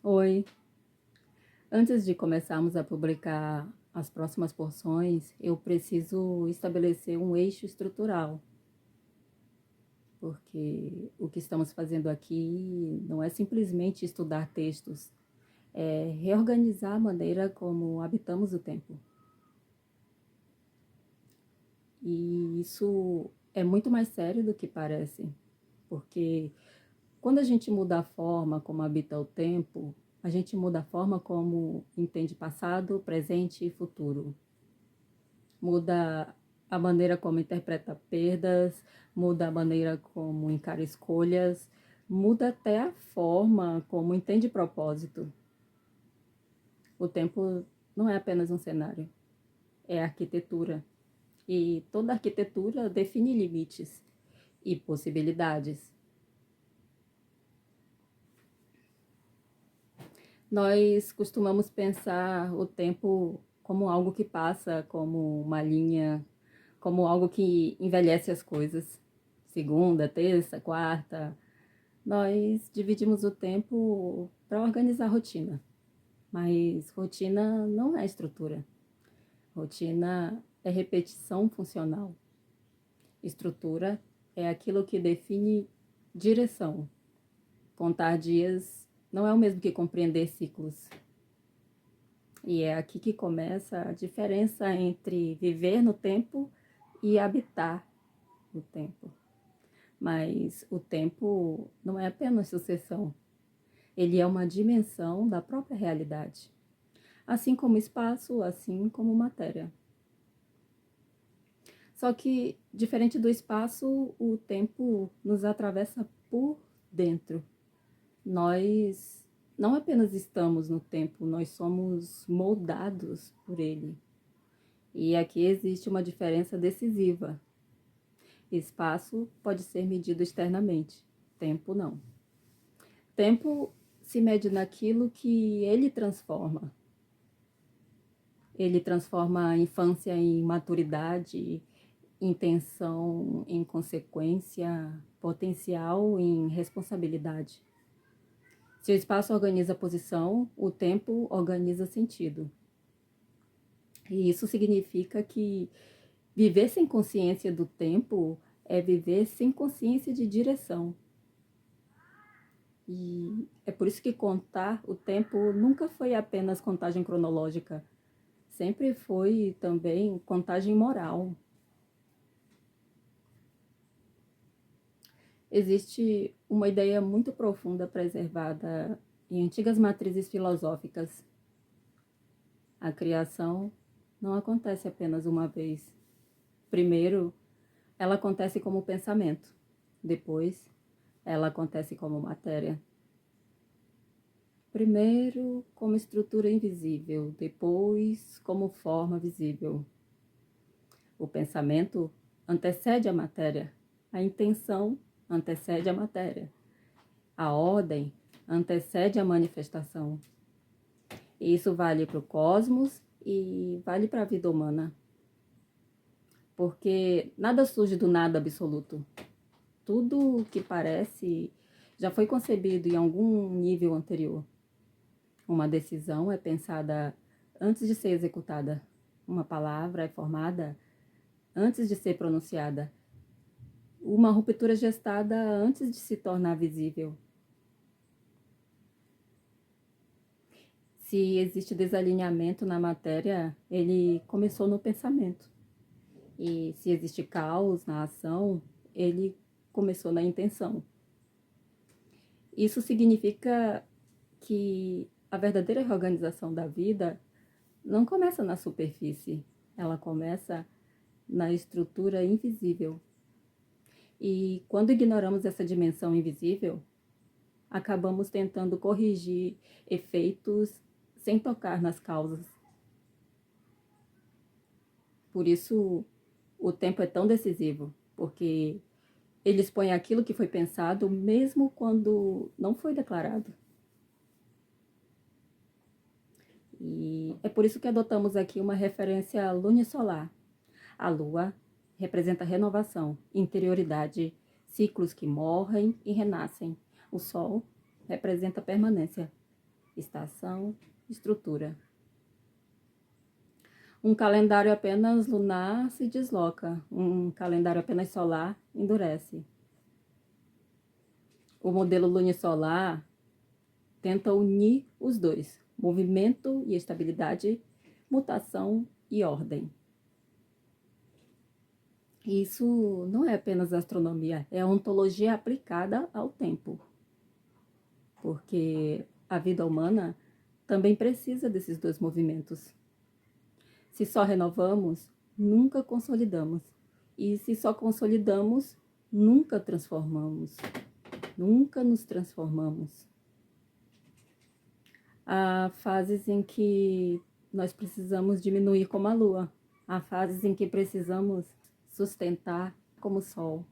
Oi, antes de começarmos a publicar as próximas porções, eu preciso estabelecer um eixo estrutural, porque o que estamos fazendo aqui não é simplesmente estudar textos, é reorganizar a maneira como habitamos o tempo. E isso é muito mais sério do que parece, porque quando a gente muda a forma como habita o tempo, a gente muda a forma como entende passado, presente e futuro. Muda a maneira como interpreta perdas, muda a maneira como encara escolhas, muda até a forma como entende propósito. O tempo não é apenas um cenário, é arquitetura. E toda arquitetura define limites e possibilidades. Nós costumamos pensar o tempo como algo que passa, como uma linha, como algo que envelhece as coisas. Segunda, terça, quarta. Nós dividimos o tempo para organizar a rotina, mas rotina não é estrutura. Rotina é repetição funcional. Estrutura é aquilo que define direção. Contar dias não é o mesmo que compreender ciclos. E é aqui que começa a diferença entre viver no tempo e habitar o tempo. Mas o tempo não é apenas sucessão, ele é uma dimensão da própria realidade. Assim como espaço, assim como matéria. Só que, diferente do espaço, o tempo nos atravessa por dentro. Nós não apenas estamos no tempo, nós somos moldados por ele. E aqui existe uma diferença decisiva. Espaço pode ser medido externamente, tempo não. Tempo se mede naquilo que ele transforma. Ele transforma a infância em maturidade, intenção em consequência, potencial em responsabilidade. Se o espaço organiza posição, o tempo organiza sentido. E isso significa que viver sem consciência do tempo é viver sem consciência de direção. E é por isso que contar o tempo nunca foi apenas contagem cronológica, sempre foi também contagem moral. Existe uma ideia muito profunda preservada em antigas matrizes filosóficas. A criação não acontece apenas uma vez. Primeiro, ela acontece como pensamento. Depois, ela acontece como matéria. Primeiro, como estrutura invisível, depois, como forma visível. O pensamento antecede a matéria, a intenção antecede a matéria, a ordem antecede a manifestação. E isso vale para o cosmos e vale para a vida humana, porque nada surge do nada absoluto. Tudo que parece já foi concebido em algum nível anterior. Uma decisão é pensada antes de ser executada. Uma palavra é formada antes de ser pronunciada. Uma ruptura gestada antes de se tornar visível. Se existe desalinhamento na matéria, ele começou no pensamento. E se existe caos na ação, ele começou na intenção. Isso significa que a verdadeira reorganização da vida não começa na superfície, ela começa na estrutura invisível. E quando ignoramos essa dimensão invisível, acabamos tentando corrigir efeitos sem tocar nas causas. Por isso, o tempo é tão decisivo, porque ele expõe aquilo que foi pensado mesmo quando não foi declarado. E é por isso que adotamos aqui uma referência lunisolar. A lua representa renovação, interioridade, ciclos que morrem e renascem. O sol representa permanência, estação, estrutura. Um calendário apenas lunar se desloca, um calendário apenas solar endurece. O modelo lunisolar tenta unir os dois, movimento e estabilidade, mutação e ordem. Isso não é apenas astronomia, é ontologia aplicada ao tempo. Porque a vida humana também precisa desses dois movimentos. Se só renovamos, nunca consolidamos. E se só consolidamos, nunca transformamos. Nunca nos transformamos. Há fases em que nós precisamos diminuir como a lua. Há fases em que precisamos sustentar como o sol.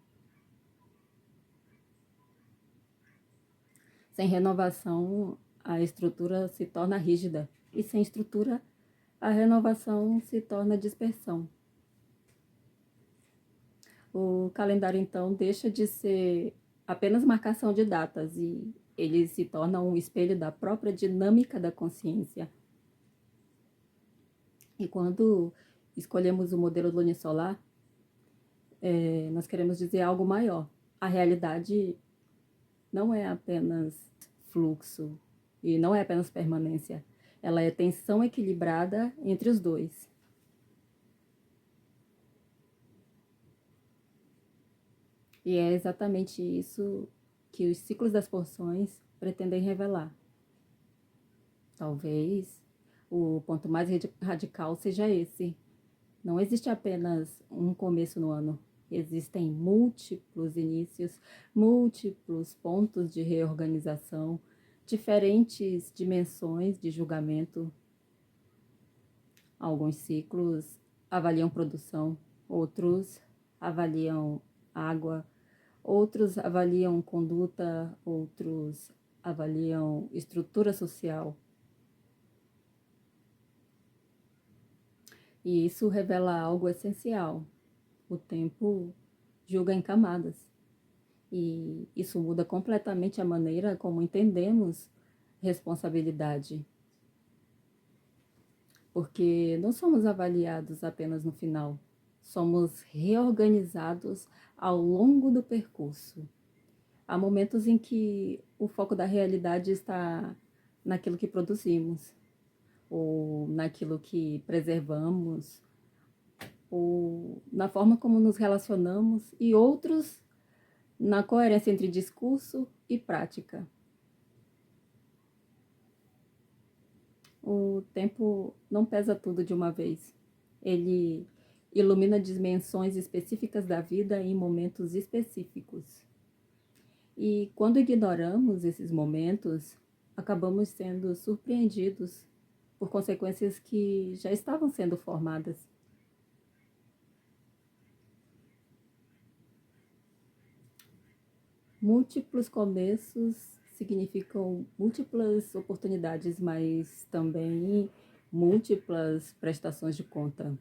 Sem renovação, a estrutura se torna rígida. E sem estrutura, a renovação se torna dispersão. O calendário, então, deixa de ser apenas marcação de datas e ele se torna um espelho da própria dinâmica da consciência. E quando escolhemos o modelo lunisolar, nós queremos dizer algo maior. A realidade não é apenas fluxo e não é apenas permanência. Ela é tensão equilibrada entre os dois. E é exatamente isso que os ciclos das porções pretendem revelar. Talvez o ponto mais radical seja esse. Não existe apenas um começo no ano. Existem múltiplos inícios, múltiplos pontos de reorganização, diferentes dimensões de julgamento. Alguns ciclos avaliam produção, outros avaliam água, outros avaliam conduta, outros avaliam estrutura social. E isso revela algo essencial. O tempo julga em camadas. E isso muda completamente a maneira como entendemos responsabilidade. Porque não somos avaliados apenas no final. Somos reorganizados ao longo do percurso. Há momentos em que o foco da realidade está naquilo que produzimos, ou naquilo que preservamos, ou na forma como nos relacionamos, e outros na coerência entre discurso e prática. O tempo não pesa tudo de uma vez. Ele ilumina dimensões específicas da vida em momentos específicos. E quando ignoramos esses momentos, acabamos sendo surpreendidos por consequências que já estavam sendo formadas. Múltiplos começos significam múltiplas oportunidades, mas também múltiplas prestações de conta.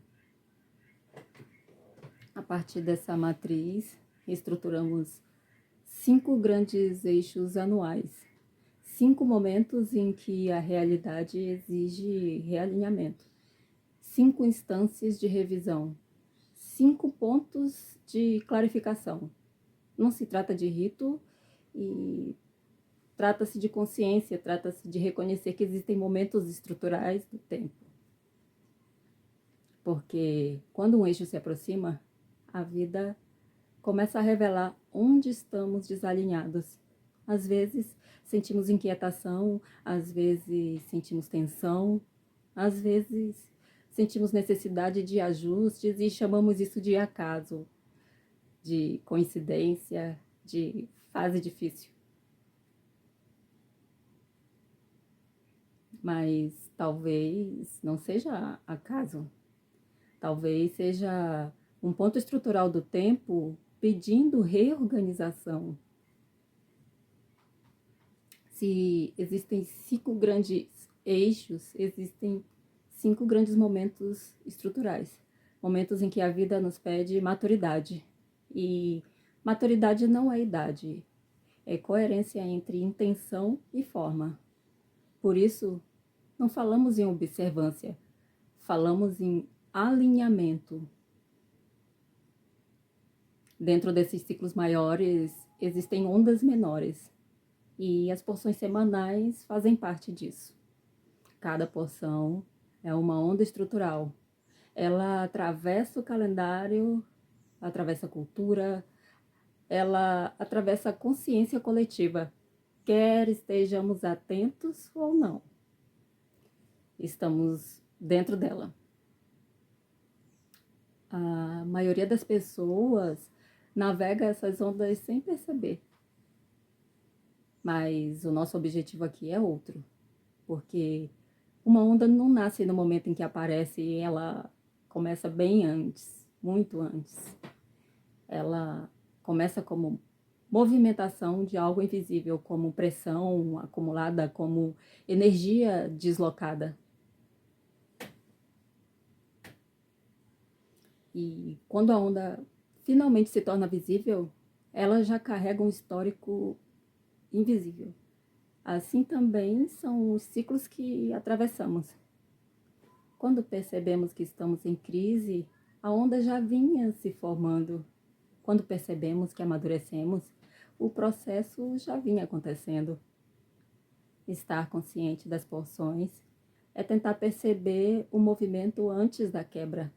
A partir dessa matriz, estruturamos 5 grandes eixos anuais, 5 momentos em que a realidade exige realinhamento, 5 instâncias de revisão, 5 pontos de clarificação. Não se trata de rito e trata-se de consciência, trata-se de reconhecer que existem momentos estruturais do tempo. Porque quando um eixo se aproxima, a vida começa a revelar onde estamos desalinhados. Às vezes sentimos inquietação, às vezes sentimos tensão, às vezes sentimos necessidade de ajustes e chamamos isso de acaso, de coincidência, de fase difícil. Mas talvez não seja acaso. Talvez seja um ponto estrutural do tempo pedindo reorganização. Se existem 5 grandes eixos, existem 5 grandes momentos estruturais. Momentos em que a vida nos pede maturidade. E maturidade não é idade, é coerência entre intenção e forma. Por isso, não falamos em observância, falamos em alinhamento. Dentro desses ciclos maiores, existem ondas menores, e as porções semanais fazem parte disso. Cada porção é uma onda estrutural. Ela atravessa o calendário, atravessa a cultura, ela atravessa a consciência coletiva, quer estejamos atentos ou não. Estamos dentro dela. A maioria das pessoas navega essas ondas sem perceber. Mas o nosso objetivo aqui é outro, porque uma onda não nasce no momento em que aparece, e ela começa bem antes, muito antes. Ela começa como movimentação de algo invisível, como pressão acumulada, como energia deslocada. E quando a onda finalmente se torna visível, ela já carrega um histórico invisível. Assim também são os ciclos que atravessamos. Quando percebemos que estamos em crise, a onda já vinha se formando. Quando percebemos que amadurecemos, o processo já vinha acontecendo. Estar consciente das porções é tentar perceber o movimento antes da quebra.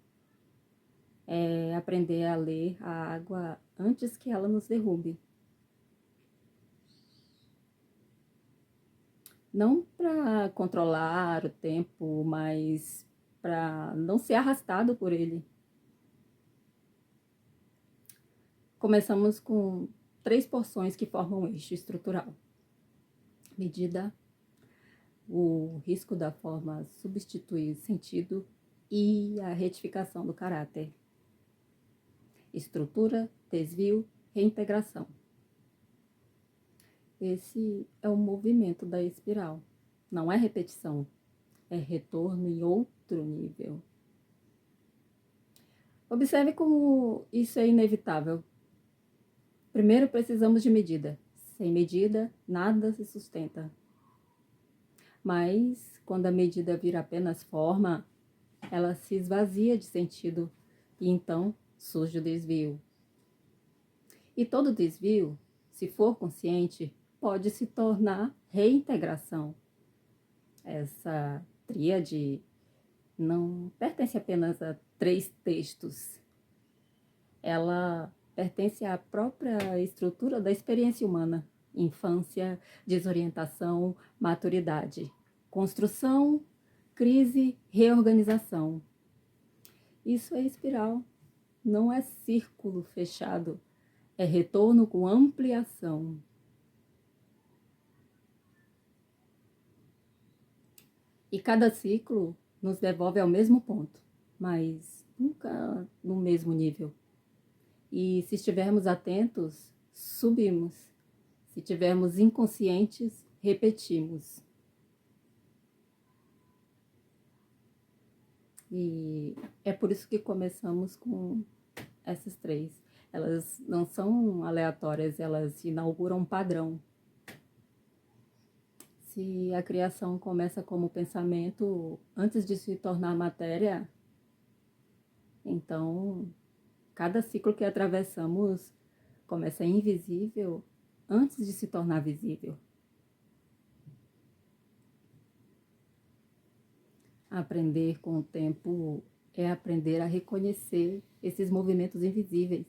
É aprender a ler a água antes que ela nos derrube. Não para controlar o tempo, mas para não ser arrastado por ele. Começamos com 3 porções que formam um eixo estrutural. Medida, o risco da forma substituir sentido e a retificação do caráter. Estrutura, desvio, reintegração. Esse é o movimento da espiral. Não é repetição, é retorno em outro nível. Observe como isso é inevitável. Primeiro precisamos de medida. Sem medida, nada se sustenta. Mas, quando a medida vira apenas forma, ela se esvazia de sentido e então surge o desvio. E todo desvio, se for consciente, pode se tornar reintegração. Essa tríade não pertence apenas a 3 textos. Ela pertence à própria estrutura da experiência humana. Infância, desorientação, maturidade. Construção, crise, reorganização. Isso é espiral, não é círculo fechado. É retorno com ampliação. E cada ciclo nos devolve ao mesmo ponto, mas nunca no mesmo nível. E se estivermos atentos, subimos. Se estivermos inconscientes, repetimos. E é por isso que começamos com essas 3. Elas não são aleatórias, elas inauguram um padrão. Se a criação começa como pensamento antes de se tornar matéria, então cada ciclo que atravessamos começa invisível antes de se tornar visível. Aprender com o tempo é aprender a reconhecer esses movimentos invisíveis.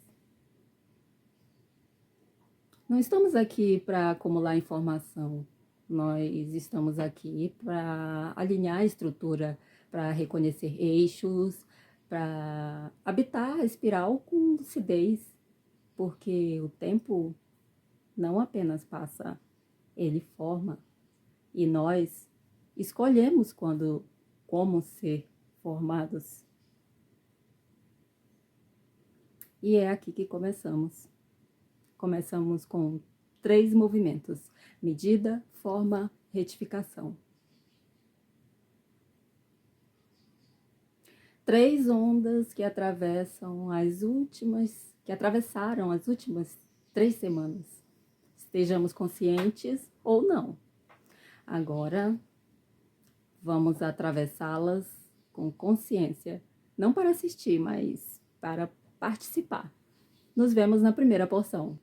Não estamos aqui para acumular informação. Nós estamos aqui para alinhar a estrutura, para reconhecer eixos, para habitar a espiral com lucidez, porque o tempo não apenas passa, ele forma, e nós escolhemos como ser formados. E é aqui que começamos. Começamos com 3 movimentos: medida, forma, retificação. 3 ondas que atravessaram as últimas 3 semanas. Estejamos conscientes ou não. Agora, Vamos atravessá-las com consciência, não para assistir, mas para participar. Nos vemos na primeira porção.